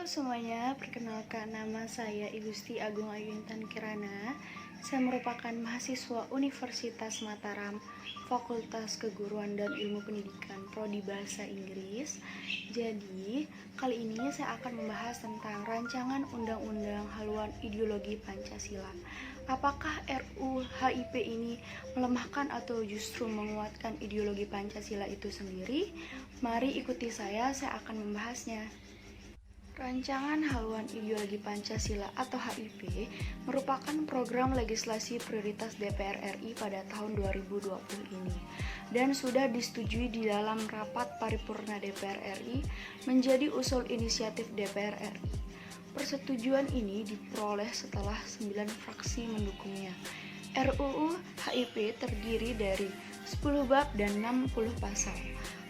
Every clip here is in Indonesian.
Halo semuanya, perkenalkan nama saya Igusti Agung Ayu Intan Kirana. Saya merupakan mahasiswa Universitas Mataram, Fakultas Keguruan dan Ilmu Pendidikan, Prodi Bahasa Inggris. Jadi, kali ini saya akan membahas tentang rancangan Undang-Undang Haluan Ideologi Pancasila. Apakah RUU HIP ini melemahkan atau justru menguatkan ideologi Pancasila itu sendiri? Mari ikuti saya akan membahasnya. Rancangan Haluan Ideologi Pancasila atau HIP merupakan program legislasi prioritas DPR RI pada tahun 2020 ini dan sudah disetujui di dalam rapat paripurna DPR RI menjadi usul inisiatif DPR RI. Persetujuan ini diperoleh setelah 9 fraksi mendukungnya. RUU HIP terdiri dari 10 bab dan 60 pasal.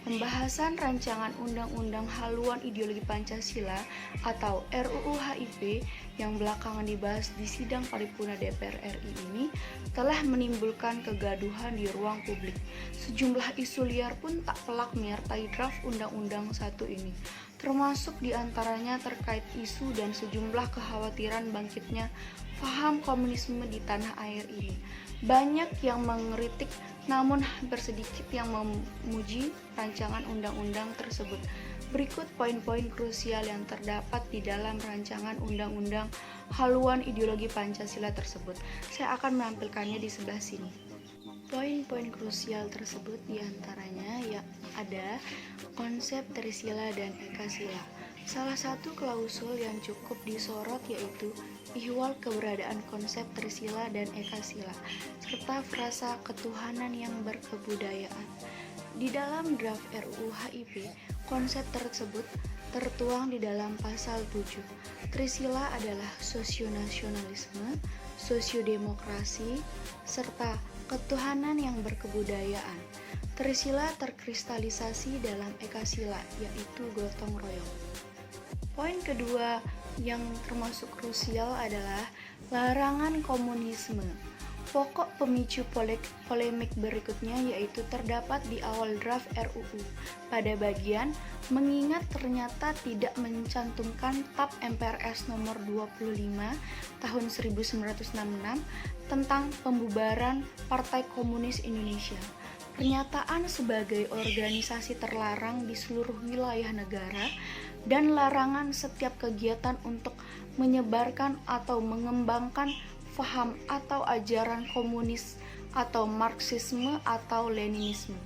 Pembahasan rancangan Undang-Undang Haluan Ideologi Pancasila atau RUU HIP yang belakangan dibahas di sidang paripurna DPR RI ini telah menimbulkan kegaduhan di ruang publik. Sejumlah isu liar pun tak pelak menyertai draft Undang-Undang 1 ini, termasuk diantaranya terkait isu dan sejumlah kekhawatiran bangkitnya paham komunisme di tanah air ini. Banyak yang mengkritik, namun hampir sedikit yang memuji rancangan undang-undang tersebut. Berikut poin-poin krusial yang terdapat di dalam rancangan undang-undang haluan ideologi Pancasila tersebut. Saya akan menampilkannya di sebelah sini. Poin-poin krusial tersebut diantaranya ya ada konsep Trisila dan Ekasila. Salah satu klausul yang cukup disorot yaitu ihwal keberadaan konsep Trisila dan Ekasila, serta frasa ketuhanan yang berkebudayaan. Di dalam draft RUU HIP, konsep tersebut tertuang di dalam pasal 7. Trisila adalah sosionasionalisme, sosiodemokrasi, serta ketuhanan yang berkebudayaan. Trisila terkristalisasi dalam Ekasila, yaitu gotong royong. Poin kedua yang termasuk krusial adalah larangan komunisme. Pokok pemicu polemik berikutnya yaitu terdapat di awal draft RUU pada bagian mengingat ternyata tidak mencantumkan TAP MPRS nomor 25 tahun 1966 tentang pembubaran Partai Komunis Indonesia. Pernyataan sebagai organisasi terlarang di seluruh wilayah negara dan larangan setiap kegiatan untuk menyebarkan atau mengembangkan faham atau ajaran komunis atau Marxisme atau Leninisme.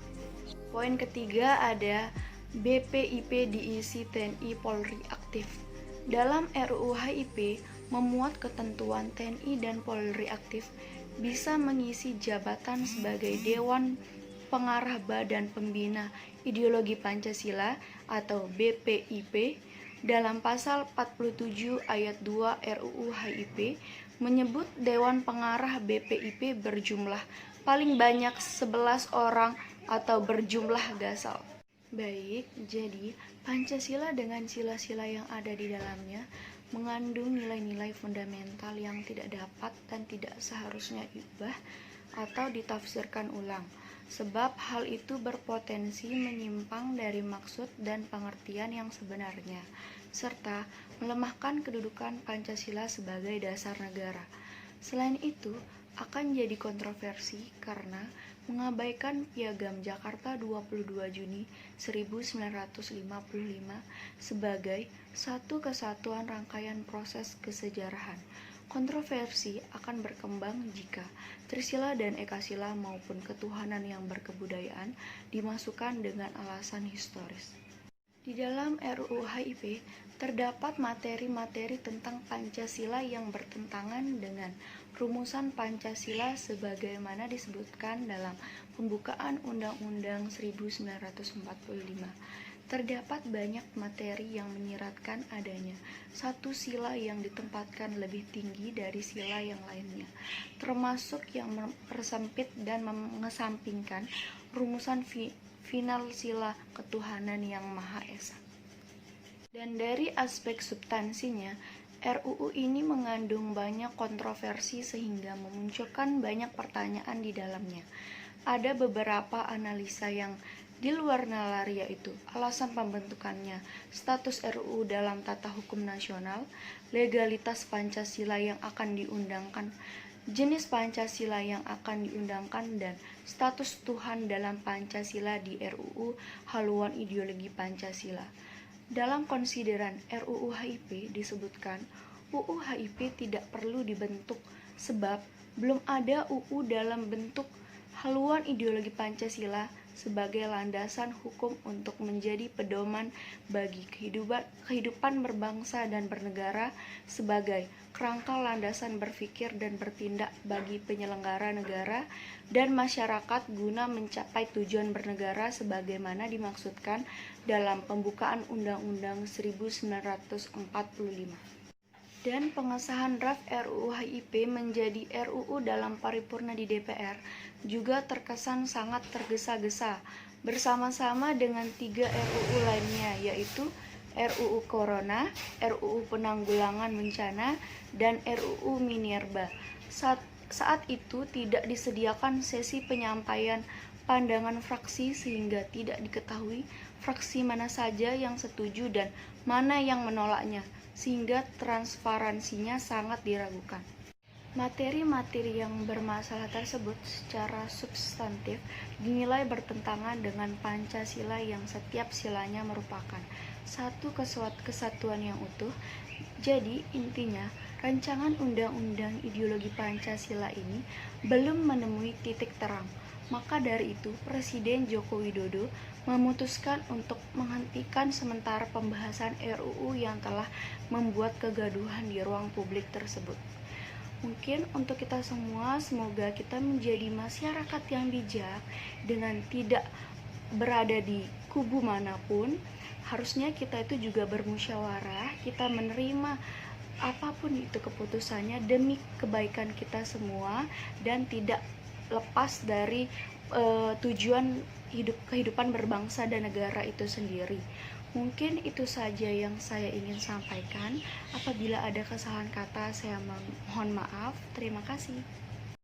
Poin ketiga ada BPIP diisi TNI Polri aktif. Dalam RUU HIP memuat ketentuan TNI dan Polri aktif bisa mengisi jabatan sebagai Dewan Pengarah Badan Pembina Ideologi Pancasila atau BPIP. Dalam pasal 47 ayat 2 RUU HIP menyebut Dewan Pengarah BPIP berjumlah paling banyak 11 orang atau berjumlah gasal. Baik, jadi Pancasila dengan sila-sila yang ada di dalamnya mengandung nilai-nilai fundamental yang tidak dapat dan tidak seharusnya diubah atau ditafsirkan ulang, sebab hal itu berpotensi menyimpang dari maksud dan pengertian yang sebenarnya, serta melemahkan kedudukan Pancasila sebagai dasar negara. Selain itu, akan jadi kontroversi karena mengabaikan Piagam Jakarta 22 Juni 1955 sebagai satu kesatuan rangkaian proses kesejarahan. Kontroversi akan berkembang jika Trisila dan Ekasila maupun ketuhanan yang berkebudayaan dimasukkan dengan alasan historis. Di dalam RUU HIP terdapat materi-materi tentang Pancasila yang bertentangan dengan rumusan Pancasila sebagaimana disebutkan dalam pembukaan Undang-Undang 1945. Terdapat banyak materi yang menyiratkan adanya satu sila yang ditempatkan lebih tinggi dari sila yang lainnya, termasuk yang mempersempit dan mengesampingkan rumusan final sila ketuhanan yang Maha Esa. Dan dari aspek substansinya, RUU ini mengandung banyak kontroversi sehingga memunculkan banyak pertanyaan di dalamnya. Ada beberapa analisa yang Di luar nalar yaitu alasan pembentukannya, status RUU dalam tata hukum nasional, legalitas Pancasila yang akan diundangkan, jenis Pancasila yang akan diundangkan, dan status Tuhan dalam Pancasila di RUU haluan ideologi Pancasila. Dalam konsideran RUU HIP disebutkan, UU HIP tidak perlu dibentuk sebab belum ada UU dalam bentuk haluan ideologi Pancasila sebagai landasan hukum untuk menjadi pedoman bagi kehidupan berbangsa dan bernegara, sebagai kerangka landasan berpikir dan bertindak bagi penyelenggara negara dan masyarakat guna mencapai tujuan bernegara sebagaimana dimaksudkan dalam pembukaan Undang-Undang 1945. Dan pengesahan draft RUU HIP menjadi RUU dalam paripurna di DPR juga terkesan sangat tergesa-gesa bersama-sama dengan 3 RUU lainnya, yaitu RUU Corona, RUU Penanggulangan Bencana, dan RUU Minerba. Saat itu tidak disediakan sesi penyampaian pandangan fraksi sehingga tidak diketahui fraksi mana saja yang setuju dan mana yang menolaknya, sehingga transparansinya sangat diragukan. Materi-materi yang bermasalah tersebut secara substantif dinilai bertentangan dengan Pancasila yang setiap silanya merupakan satu kesatuan yang utuh. Jadi intinya, rancangan undang-undang ideologi Pancasila ini belum menemui titik terang. Maka dari itu, Presiden Joko Widodo memutuskan untuk menghentikan sementara pembahasan RUU yang telah membuat kegaduhan di ruang publik tersebut. Mungkin untuk kita semua, semoga kita menjadi masyarakat yang bijak dengan tidak berada di kubu manapun. Harusnya kita itu juga bermusyawarah, kita menerima apapun itu keputusannya demi kebaikan kita semua dan tidak lepas dari tujuan kehidupan berbangsa dan negara itu sendiri. Mungkin itu saja yang saya ingin sampaikan. Apabila ada kesalahan kata, saya mohon maaf. Terima kasih.